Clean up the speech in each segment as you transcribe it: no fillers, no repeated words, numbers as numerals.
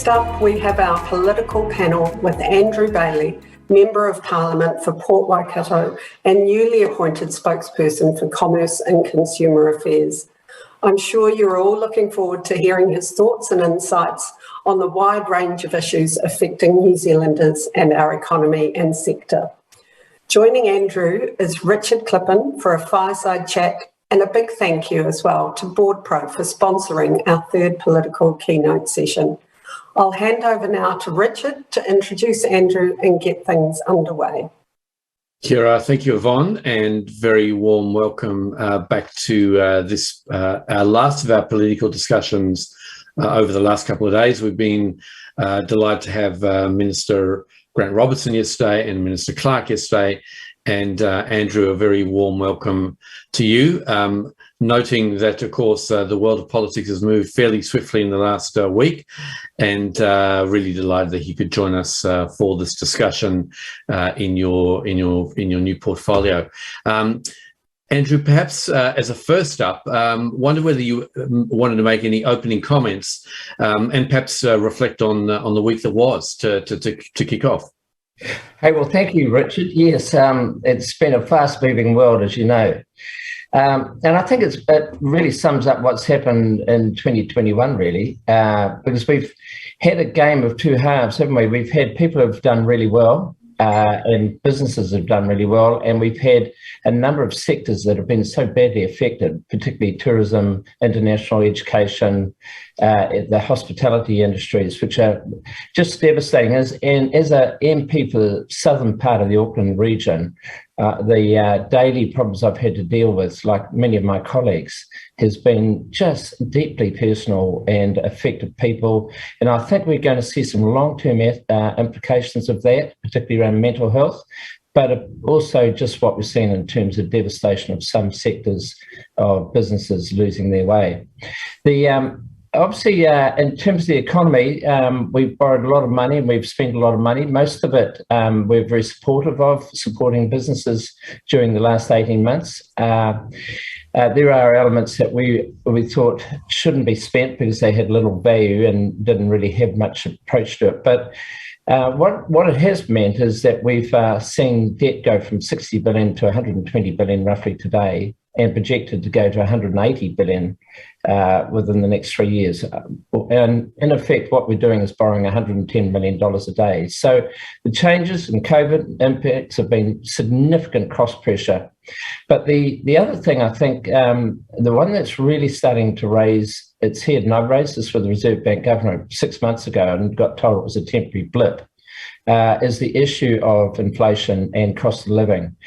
up, we have our political panel with Andrew Bailey, Member of Parliament for Port Waikato and newly appointed Spokesperson for Commerce and Consumer Affairs. I'm sure you're all looking forward to hearing his thoughts and insights on the wide range of issues affecting New Zealanders and our economy and sector. Joining Andrew is Richard Klipin for a fireside chat, and a big thank you as well to BoardPro for sponsoring our third political keynote session. I'll hand over now to Richard to introduce Andrew and get things underway. Kia ora, thank you, Yvonne, and very warm welcome back to our last of our political discussions over the last couple of days. We've been delighted to have Minister Grant Robertson yesterday and Minister Clark yesterday, and Andrew, a very warm welcome to you. Noting that, of course, the world of politics has moved fairly swiftly in the last week, and really delighted that you could join us for this discussion in your new portfolio. Andrew, perhaps as a first up, wonder whether you wanted to make any opening comments and perhaps reflect on the week that was to kick off. Hey, well, thank you, Richard. Yes, it's been a fast-moving world, as you know. And I think it really sums up what's happened in 2021, really, because we've had a game of two halves, haven't we? We've had people who've done really well, and businesses have done really well, and we've had a number of sectors that have been so badly affected, particularly tourism, international education, the hospitality industries, which are just devastating. As an MP for the southern part of the Auckland region, the daily problems I've had to deal with, like many of my colleagues, has been just deeply personal and affected people. And I think we're going to see some long-term implications of that, particularly around mental health, but also just what we're seeing in terms of devastation of some sectors of businesses losing their way. Obviously, in terms of the economy, we've borrowed a lot of money and we've spent a lot of money. Most of it we're very supportive of, supporting businesses during the last 18 months. There are elements that we thought shouldn't be spent because they had little value and didn't really have much approach to it. But what it has meant is that we've seen debt go from 60 billion to 120 billion roughly today, and projected to go to 180 billion within the next 3 years. And in effect, what we're doing is borrowing $110 million a day. So the changes in COVID impacts have been significant cost pressure. But the other thing, I think, the one that's really starting to raise its head, and I raised this with the Reserve Bank Governor 6 months ago and got told it was a temporary blip, is the issue of inflation and cost of living.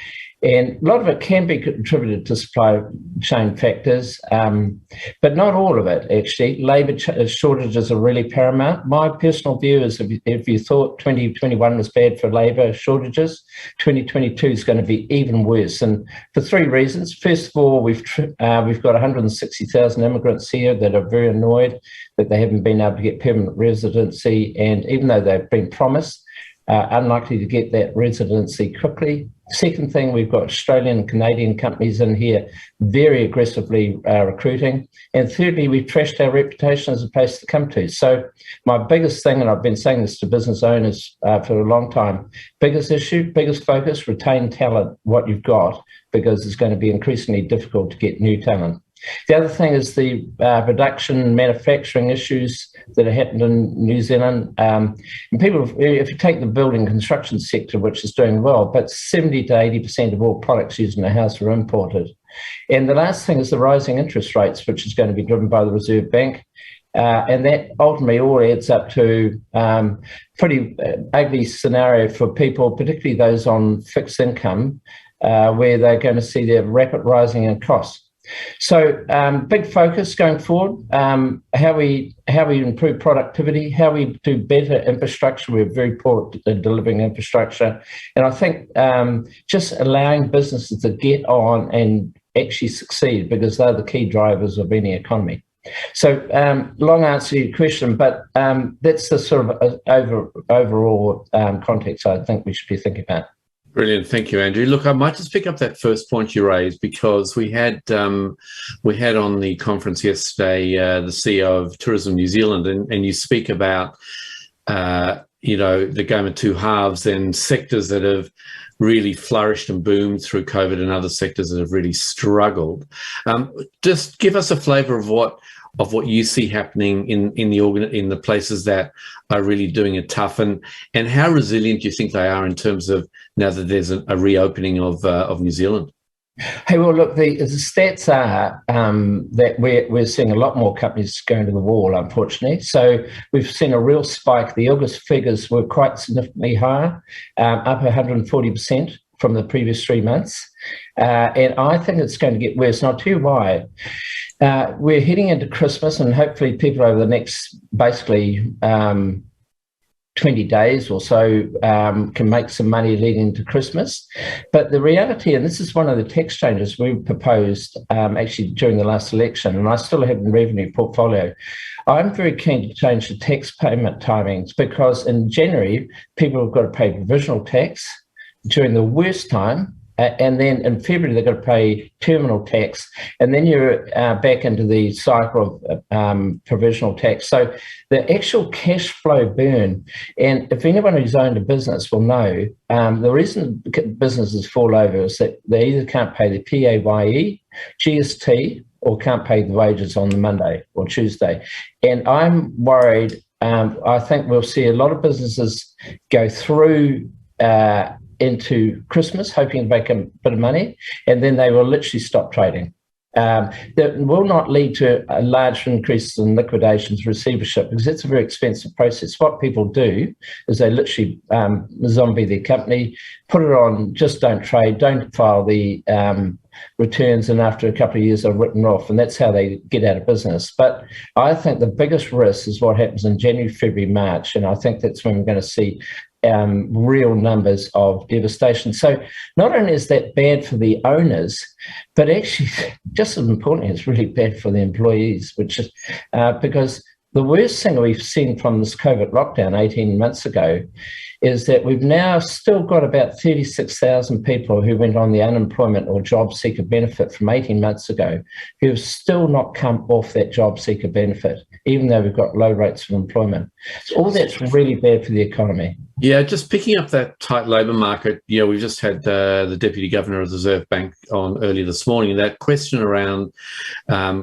And a lot of it can be contributed to supply chain factors, but not all of it, actually. Labour shortages are really paramount. My personal view is if you thought 2021 was bad for labour shortages, 2022 is going to be even worse. And for three reasons. First of all, we've got 160,000 immigrants here that are very annoyed that they haven't been able to get permanent residency. And even though they've been promised, unlikely to get that residency quickly. Second thing, we've got Australian and Canadian companies in here very aggressively recruiting. And thirdly, we've trashed our reputation as a place to come to. So my biggest thing, and I've been saying this to business owners for a long time, biggest issue, biggest focus, retain talent, what you've got, because it's going to be increasingly difficult to get new talent. The other thing is the production manufacturing issues that have happened in New Zealand. And people, if you take the building construction sector, which is doing well, but 70 to 80% of all products used in a house are imported. And the last thing is the rising interest rates, which is going to be driven by the Reserve Bank. And that ultimately all adds up to pretty ugly scenario for people, particularly those on fixed income, where they're going to see their rapid rising in costs. So big focus going forward, how we improve productivity, how we do better infrastructure. We're very poor at delivering infrastructure. And I think just allowing businesses to get on and actually succeed, because they're the key drivers of any economy. So long answer to your question, but that's the sort of overall context I think we should be thinking about. Brilliant, thank you, Andrew. Look, I might just pick up that first point you raised, because we had on the conference yesterday the CEO of Tourism New Zealand, and you speak about the game of two halves, and sectors that have really flourished and boomed through COVID and other sectors that have really struggled. Just give us a flavour of what you see happening in the places that are really doing it tough, and how resilient do you think they are in terms of now that there's a reopening of New Zealand? Hey, well, look, the stats are that we're seeing a lot more companies going to the wall, unfortunately. So we've seen a real spike. The August figures were quite significantly higher, up 140% from the previous 3 months. And I think it's going to get worse. And I'll tell you why. We're heading into Christmas, and hopefully people over the next, basically, 20 days or so can make some money leading into Christmas. But the reality, and this is one of the tax changes we proposed actually during the last election, and I still have in the revenue portfolio, I'm very keen to change the tax payment timings, because in January, people have got to pay provisional tax during the worst time, and then in February, they've got to pay terminal tax, and then you're back into the cycle of provisional tax. So the actual cash flow burn, and if anyone who's owned a business will know, the reason businesses fall over is that they either can't pay the PAYE, GST, or can't pay the wages on the Monday or Tuesday. And I'm worried, I think we'll see a lot of businesses go through into Christmas, hoping to make a bit of money, and then they will literally stop trading. That will not lead to a large increase in liquidations, receivership, because it's a very expensive process. What people do is they literally zombie their company, put it on, just don't trade, don't file the returns, and after a couple of years are written off, and that's how they get out of business. But I think the biggest risk is what happens in January, February, March, and I think that's when we're going to see real numbers of devastation. So not only is that bad for the owners, but actually, just as importantly, it's really bad for the employees, which is because the worst thing we've seen from this COVID lockdown 18 months ago is that we've now still got about 36,000 people who went on the unemployment or job seeker benefit from 18 months ago who have still not come off that job seeker benefit, even though we've got low rates of employment. So all that's really bad for the economy. Yeah, just picking up that tight labour market, we've just had the Deputy Governor of the Reserve Bank on earlier this morning. That question around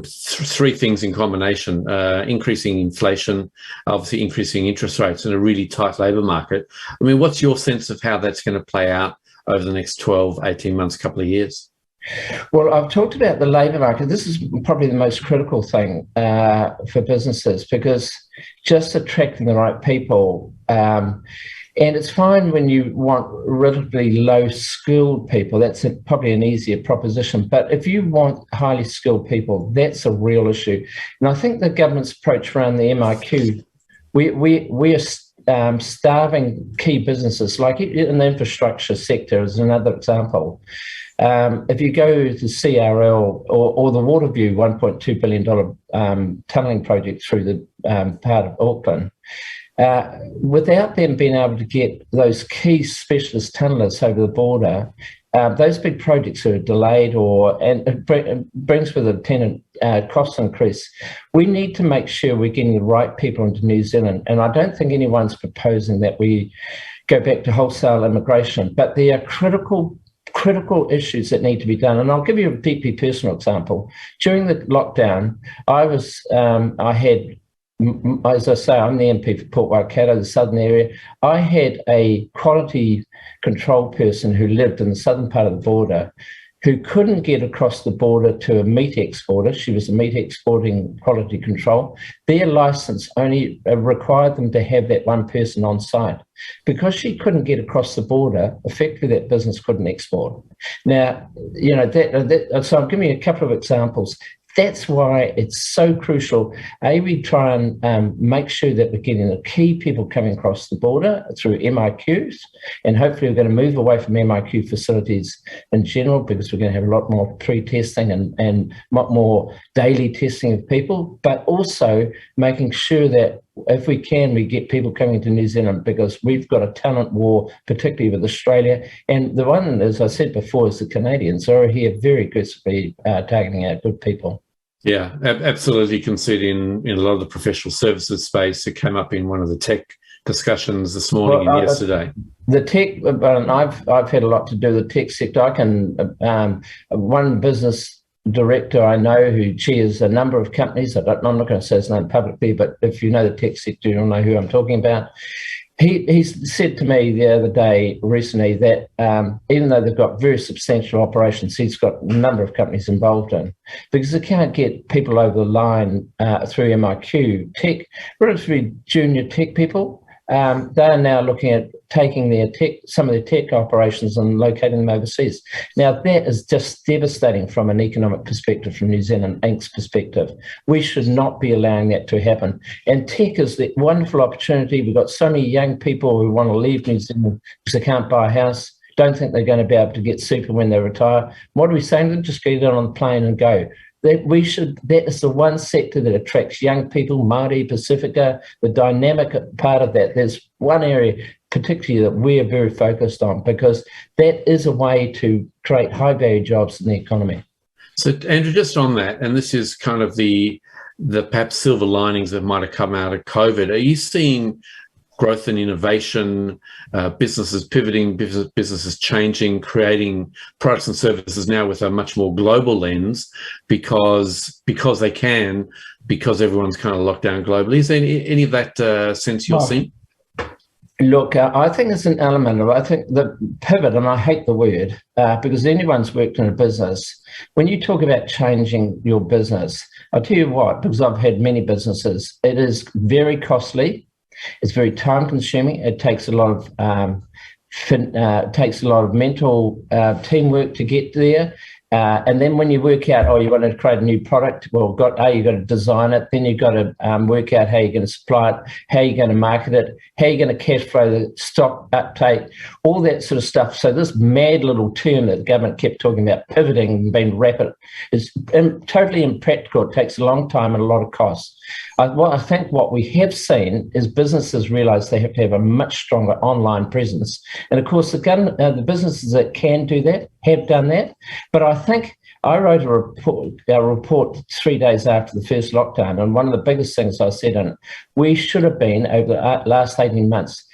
three things in combination, increasing inflation, obviously increasing interest rates, and a really tight labour market. I mean, what's your sense of how that's going to play out over the next 12, 18 months, couple of years? Well, I've talked about the labour market. This is probably the most critical thing for businesses, because just attracting the right people, and it's fine when you want relatively low-skilled people. That's probably an easier proposition. But if you want highly skilled people, that's a real issue. And I think the government's approach around the MIQ, we're starving key businesses, like in the infrastructure sector is another example. If you go to CRL or the Waterview $1.2 billion tunnelling project through the part of Auckland, without them being able to get those key specialist tunnellers over the border, those big projects are delayed, and it brings with it attendant cost increase. We need to make sure we're getting the right people into New Zealand, and I don't think anyone's proposing that we go back to wholesale immigration, but there are critical issues that need to be done. And I'll give you a deeply personal example. During the lockdown, I had, as I say, I'm the MP for Port Waikato, the southern area. I had a quality control person who lived in the southern part of the border who couldn't get across the border to a meat exporter. She was a meat exporting quality control. Their license only required them to have that one person on site. Because she couldn't get across the border, effectively that business couldn't export. Now, so I'm giving you a couple of examples. That's why it's so crucial. We try and make sure that we're getting the key people coming across the border through MIQs, and hopefully we're going to move away from MIQ facilities in general, because we're going to have a lot more pre-testing and a lot more daily testing of people, but also making sure that if we can, we get people coming to New Zealand, because we've got a talent war, particularly with Australia. And the one, as I said before, is the Canadians are here very aggressively targeting out good people. Yeah, absolutely. You can see it in a lot of the professional services space. It came up in one of the tech discussions this morning and yesterday? The tech, and I've had a lot to do with the tech sector. I can one business director I know who chairs a number of companies. I'm not going to say his name publicly, but if you know the tech sector, you'll know who I'm talking about. He said to me the other day recently that even though they've got very substantial operations, he's got a number of companies involved in, because they can't get people over the line through MIQ tech, relatively junior tech people. They are now looking at taking some of their tech operations and locating them overseas. Now, that is just devastating from an economic perspective, from New Zealand Inc.'s perspective. We should not be allowing that to happen. And tech is the wonderful opportunity. We've got so many young people who want to leave New Zealand because they can't buy a house, don't think they're going to be able to get super when they retire. What are we saying to them? Just get on the plane and go. That is the one sector that attracts young people, Māori, Pacifica, the dynamic part of that. There's one area particularly that we're very focused on, because that is a way to create high value jobs in the economy. So Andrew, just on that, and this is kind of the perhaps silver linings that might have come out of COVID, are you seeing growth and innovation, businesses pivoting, businesses changing, creating products and services now with a much more global lens because they can, because everyone's kind of locked down globally? Is there any of that sense you're seeing? Look, I think it's an element of, I think the pivot, and I hate the word, because anyone's worked in a business, when you talk about changing your business, I'll tell you what, because I've had many businesses, it is very costly. It's very time consuming. It takes a lot of mental teamwork to get there. And then when you work out, you want to create a new product, well, you've got to design it, then you've got to work out how you're going to supply it, how you're going to market it, how you're going to cash flow the stock uptake, all that sort of stuff. So this mad little term that the government kept talking about, pivoting and being rapid, is totally impractical. It takes a long time and a lot of costs. I think what we have seen is businesses realise they have to have a much stronger online presence. And of course, the businesses that can do that have done that. But I think I wrote a report 3 days after the first lockdown, and one of the biggest things I said in it, we should have been, over the last 18 months,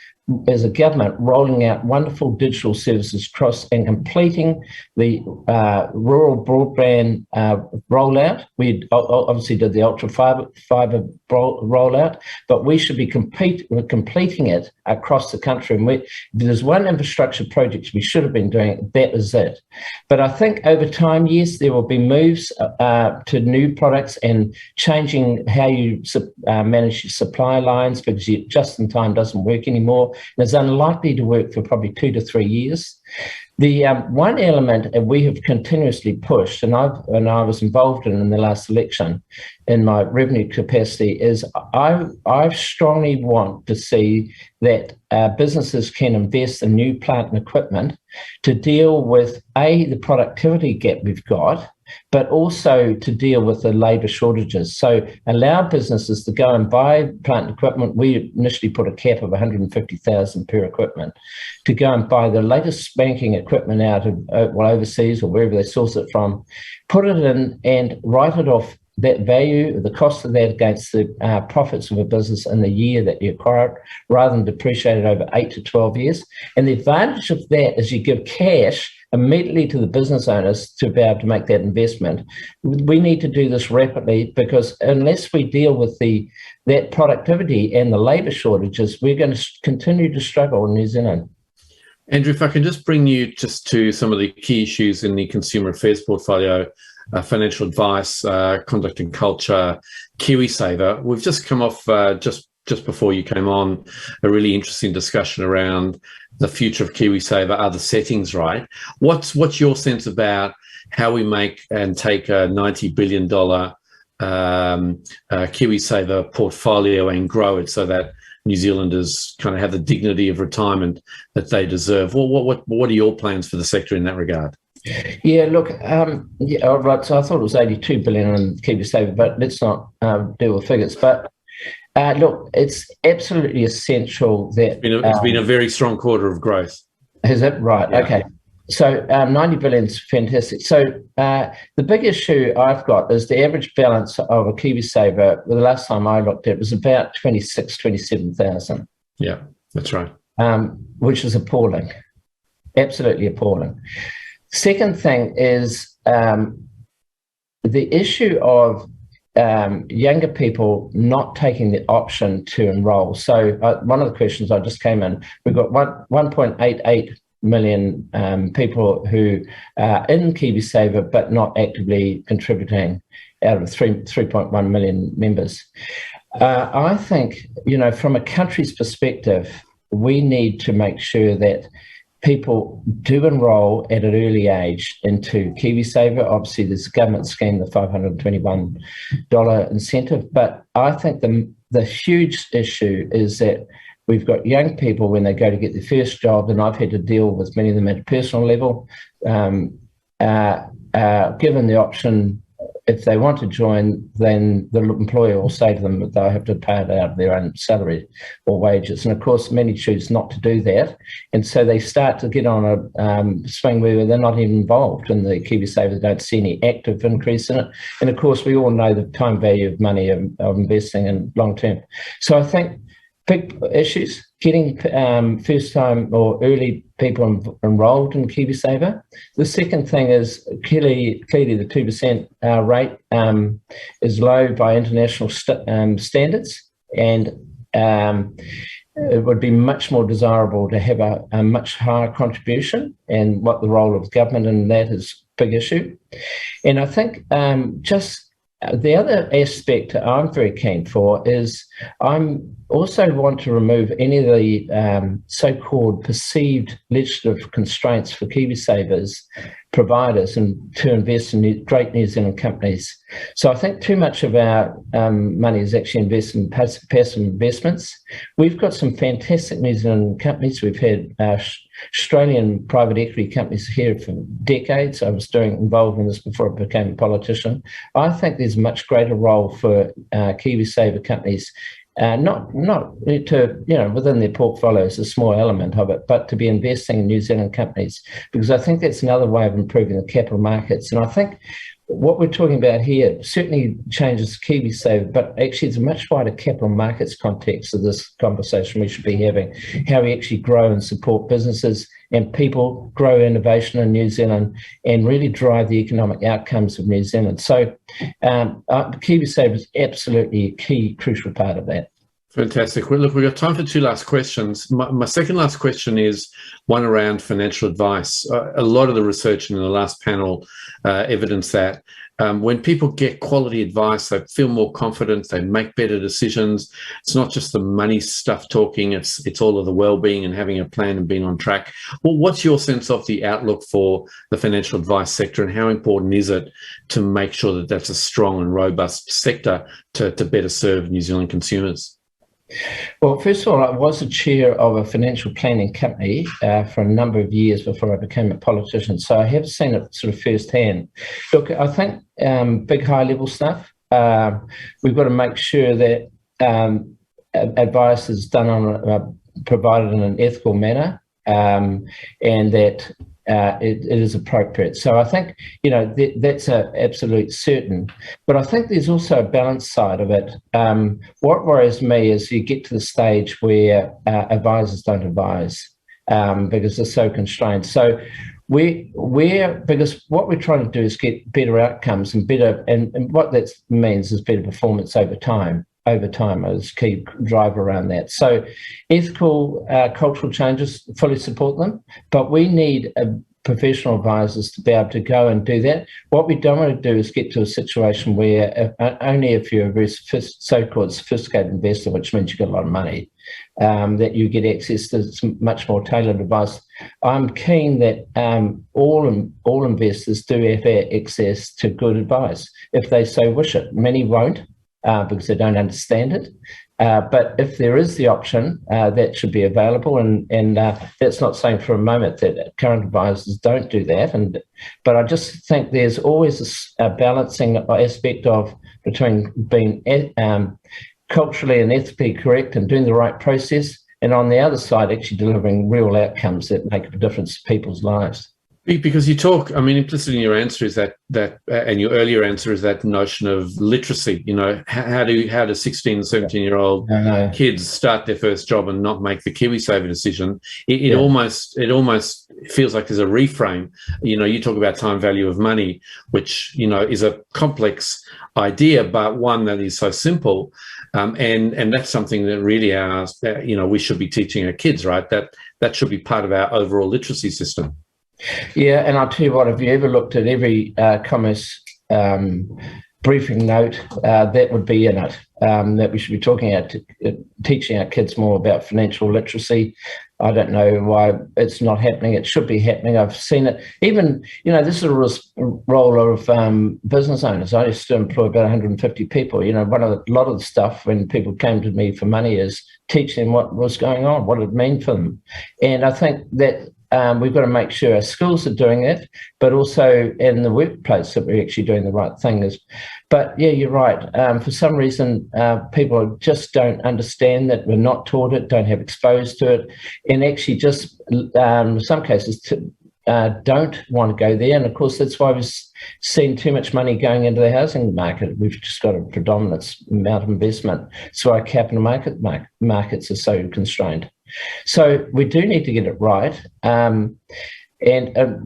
as a government, rolling out wonderful digital services across and completing the rural broadband rollout. We obviously did the ultra fiber rollout, but we should be completing it across the country. And if there's one infrastructure project we should have been doing, that is it. But I think over time, yes, there will be moves to new products and changing how you manage your supply lines, because just-in-time doesn't work anymore. And it's unlikely to work for probably 2 to 3 years. The one element that we have continuously pushed, and I was involved in the last election in my revenue capacity, is I strongly want to see that businesses can invest in new plant and equipment to deal with, the productivity gap we've got, but also to deal with the labour shortages. So allow businesses to go and buy plant and equipment. We initially put a cap of 150,000 per equipment, to go and buy the latest spanking equipment out of overseas or wherever they source it from, put it in and write it off, that value, the cost of that, against the profits of a business in the year that you acquire it, rather than depreciate it over 8 to 12 years. And the advantage of that is you give cash immediately to the business owners to be able to make that investment. We need to do this rapidly, because unless we deal with that productivity and the labour shortages, we're going to continue to struggle in New Zealand. Andrew, if I can just bring you just to some of the key issues in the consumer affairs portfolio, financial advice, conduct and culture, Kiwisaver. We've just come off, just before you came on, a really interesting discussion around the future of Kiwisaver. Are the settings right? What's your sense about how we make and take a $90 billion Kiwisaver portfolio and grow it so that New Zealanders kind of have the dignity of retirement that they deserve? What are your plans for the sector in that regard? Yeah, look, right, so I thought it was 82 billion in Kiwisaver, but let's not deal with figures. But look, it's absolutely essential that... It's been a very strong quarter of growth. Is it? Right, yeah. Okay. So 90 billion is fantastic. So the big issue I've got is the average balance of a Kiwisaver, the last time I looked at, was about 27,000. Yeah, that's right. Which is appalling, absolutely appalling. Second thing is the issue of younger people not taking the option to enrol. So one of the questions I just came in, we've got 1.88 million people who are in Kiwisaver but not actively contributing out of 3.1 million members. I think, from a country's perspective, we need to make sure that people do enrol at an early age into Kiwisaver. Obviously, there's a government scheme, the $521 incentive, but I think the huge issue is that we've got young people when they go to get their first job, and I've had to deal with many of them at a personal level, given the option, if they want to join, then the employer will say to them that they'll have to pay it out of their own salary or wages. And of course, many choose not to do that. And so they start to get on a swing where they're not even involved in the Kiwisaver. They don't see any active increase in it. And of course, we all know the time value of money of investing in long term. So I think big issues, getting first time or early people enrolled in Kiwisaver. The second thing is clearly the 2% rate is low by international standards, and it would be much more desirable to have a much higher contribution, and what the role of government in that is a big issue. And I think the other aspect I'm very keen for is I'm also want to remove any of the so-called perceived legislative constraints for Kiwisavers providers and to invest in great New Zealand companies. So I think too much of our money is actually invested in passive investments. We've got some fantastic New Zealand companies. We've had Australian private equity companies here for decades. I was involved in this before I became a politician. I think there's a much greater role for Kiwisaver companies, not to, within their portfolios, a small element of it, but to be investing in New Zealand companies, because I think that's another way of improving the capital markets. And I think what we're talking about here certainly changes Kiwisaver, but actually it's a much wider capital markets context of this conversation we should be having, how we actually grow and support businesses and people, grow innovation in New Zealand and really drive the economic outcomes of New Zealand. So Kiwisaver is absolutely a key, crucial part of that. Fantastic. Well, look, we've got time for two last questions. My second last question is one around financial advice. A lot of the research in the last panel evidenced that when people get quality advice, they feel more confident, they make better decisions. It's not just the money stuff talking, it's all of the well-being and having a plan and being on track. Well, what's your sense of the outlook for the financial advice sector, and how important is it to make sure that that's a strong and robust sector to better serve New Zealand consumers? Well, first of all, I was a chair of a financial planning company for a number of years before I became a politician, so I have seen it sort of firsthand. Look, I think big high-level stuff, we've got to make sure that advice is done provided in an ethical manner, and that it is appropriate. So I think, that's an absolute certain. But I think there's also a balance side of it. What worries me is you get to the stage where advisors don't advise because they're so constrained. So because what we're trying to do is get better outcomes and what that means is better performance over time. Is a key driver around that. So ethical, cultural changes, fully support them, but we need professional advisors to be able to go and do that. What we don't want to do is get to a situation where only if you're a very so-called sophisticated investor, which means you've got a lot of money, that you get access to some much more tailored advice. I'm keen that all investors do have access to good advice if they so wish it. Many won't, because they don't understand it. But if there is the option, that should be available. And that's not saying for a moment that current advisors don't do that. But I just think there's always a balancing aspect between being culturally and ethically correct and doing the right process, and on the other side, actually delivering real outcomes that make a difference to people's lives. Because you talk, I mean, implicit in your answer is that and your earlier answer is that notion of literacy. You know, how do 16 and 17-year-old kids start their first job and not make the Kiwisaver decision? It almost feels like there's a reframe. You know, you talk about time value of money, which, you know, is a complex idea, but one that is so simple. And that's something that really we should be teaching our kids, right? That should be part of our overall literacy system. Yeah, and I'll tell you what, have you ever looked at every commerce briefing note that would be in it, that we should be talking about, teaching our kids more about financial literacy? I don't know why it's not happening. It should be happening. I've seen it. Even, you know, this is a role of business owners. I used to employ about 150 people. You know, a lot of the stuff when people came to me for money is teach them what was going on, what it meant for them. And I think that we've got to make sure our schools are doing it, but also in the workplace that we're actually doing the right thing. But yeah, you're right. For some reason, people just don't understand that, we're not taught it, don't have exposed to it, and actually just in some cases don't want to go there. And of course, that's why we've seen too much money going into the housing market. We've just got a predominant amount of investment. So our capital markets are so constrained. So we do need to get it right. And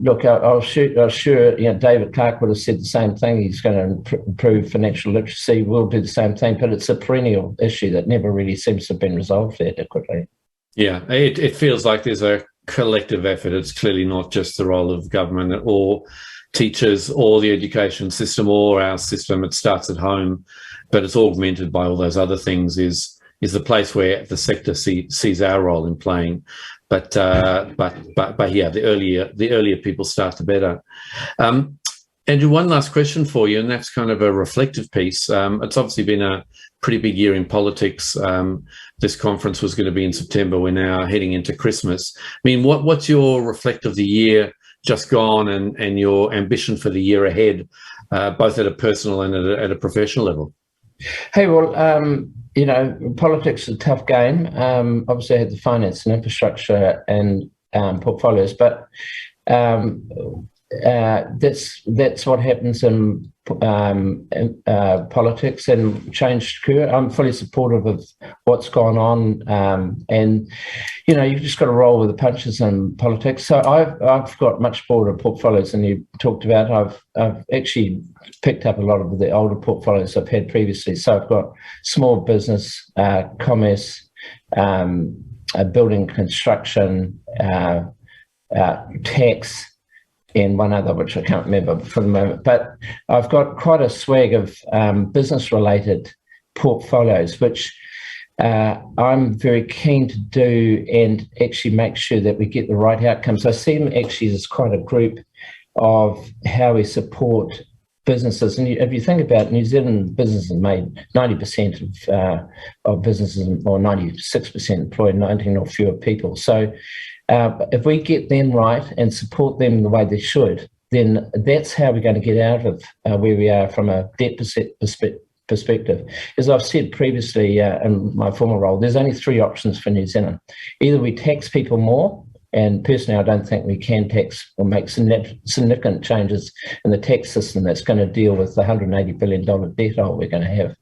look, I'm sure, you know, David Clark would have said the same thing. He's going to improve financial literacy. We'll do the same thing, but it's a perennial issue that never really seems to have been resolved adequately. Yeah, it feels like there's a collective effort. It's clearly not just the role of government or teachers or the education system or our system. It starts at home, but it's augmented by all those other things. Is the place where the sector sees our role in playing, but yeah, the earlier people start, the better. Andrew, one last question for you, and that's kind of a reflective piece. It's obviously been a pretty big year in politics. This conference was going to be in September. We're now heading into Christmas. I mean, what's your reflect of the year just gone and your ambition for the year ahead, both at a personal and at a professional level? Hey, well, you know, politics is a tough game. Obviously, I had the finance and infrastructure and portfolios, but that's what happens in politics and change occur. I'm fully supportive of what's gone on, and you know, you've just got to roll with the punches in politics. So I've got much broader portfolios than you talked about. I've actually picked up a lot of the older portfolios I've had previously. So I've got small business, commerce, building construction, tax, and one other which I can't remember for the moment. But I've got quite a swag of business-related portfolios, which I'm very keen to do and actually make sure that we get the right outcomes. I see them actually as quite a group of how we support businesses. And if you think about New Zealand businesses, made 90% of businesses, or 96% employ 19 or fewer people. So if we get them right and support them the way they should, then that's how we're going to get out of where we are from a debt perspective. As I've said previously in my former role, there's only three options for New Zealand. Either we tax people more, and personally I don't think we can tax or make significant changes in the tax system that's going to deal with the $180 billion debt hole we're going to have.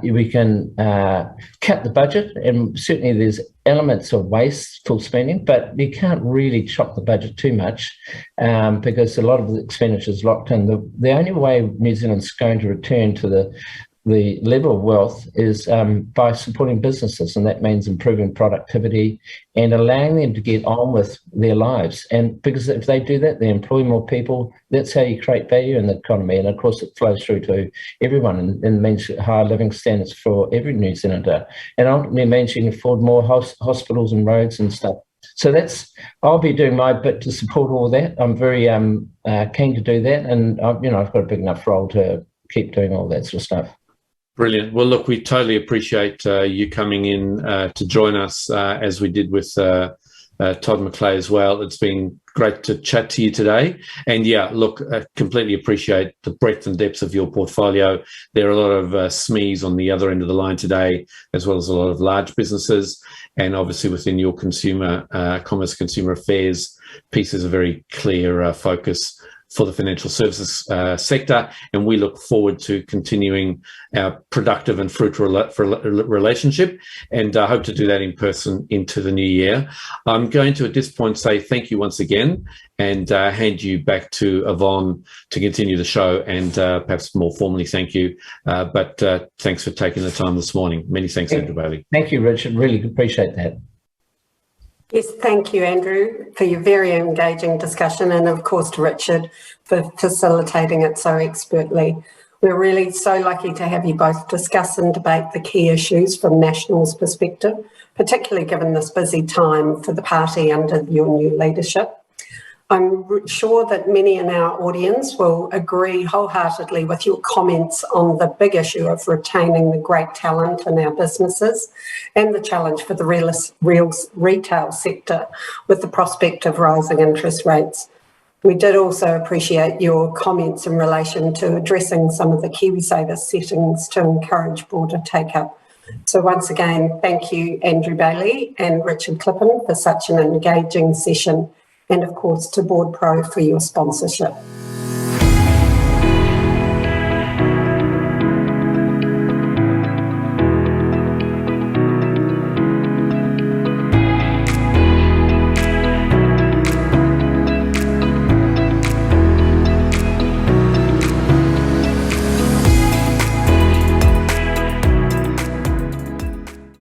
We can cut the budget, and certainly there's elements of wasteful spending, but you can't really chop the budget too much because a lot of the expenditure is locked in. The only way New Zealand's going to return to the level of wealth is by supporting businesses, and that means improving productivity and allowing them to get on with their lives. And because if they do that, they employ more people. That's how you create value in the economy, and of course it flows through to everyone and means higher living standards for every New Zealander, and ultimately means you can afford more hospitals and roads and stuff. So I'll be doing my bit to support all that. I'm very keen to do that, and I've got a big enough role to keep doing all that sort of stuff. Brilliant. Well, look, we totally appreciate you coming in to join us as we did with Todd McClay as well. It's been great to chat to you today. And yeah, look, I completely appreciate the breadth and depth of your portfolio. There are a lot of SMEs on the other end of the line today, as well as a lot of large businesses. And obviously within your consumer commerce, consumer affairs piece is a very clear focus for the financial services sector, and we look forward to continuing our productive and fruitful relationship, and I hope to do that in person into the new year. I'm going to, at this point, say thank you once again and hand you back to Yvonne to continue the show, and perhaps more formally thank you, but thanks for taking the time this morning. Many thanks, Andrew Bailey. Thank you, Richard. Really appreciate that. Yes, thank you, Andrew, for your very engaging discussion, and of course to Richard for facilitating it so expertly. We're really so lucky to have you both discuss and debate the key issues from National's perspective, particularly given this busy time for the party under your new leadership. I'm sure that many in our audience will agree wholeheartedly with your comments on the big issue of retaining the great talent in our businesses and the challenge for the retail sector with the prospect of rising interest rates. We did also appreciate your comments in relation to addressing some of the Kiwisaver settings to encourage broader take-up. So once again, thank you, Andrew Bailey and Richard Klipin, for such an engaging session, and of course to Board Pro for your sponsorship.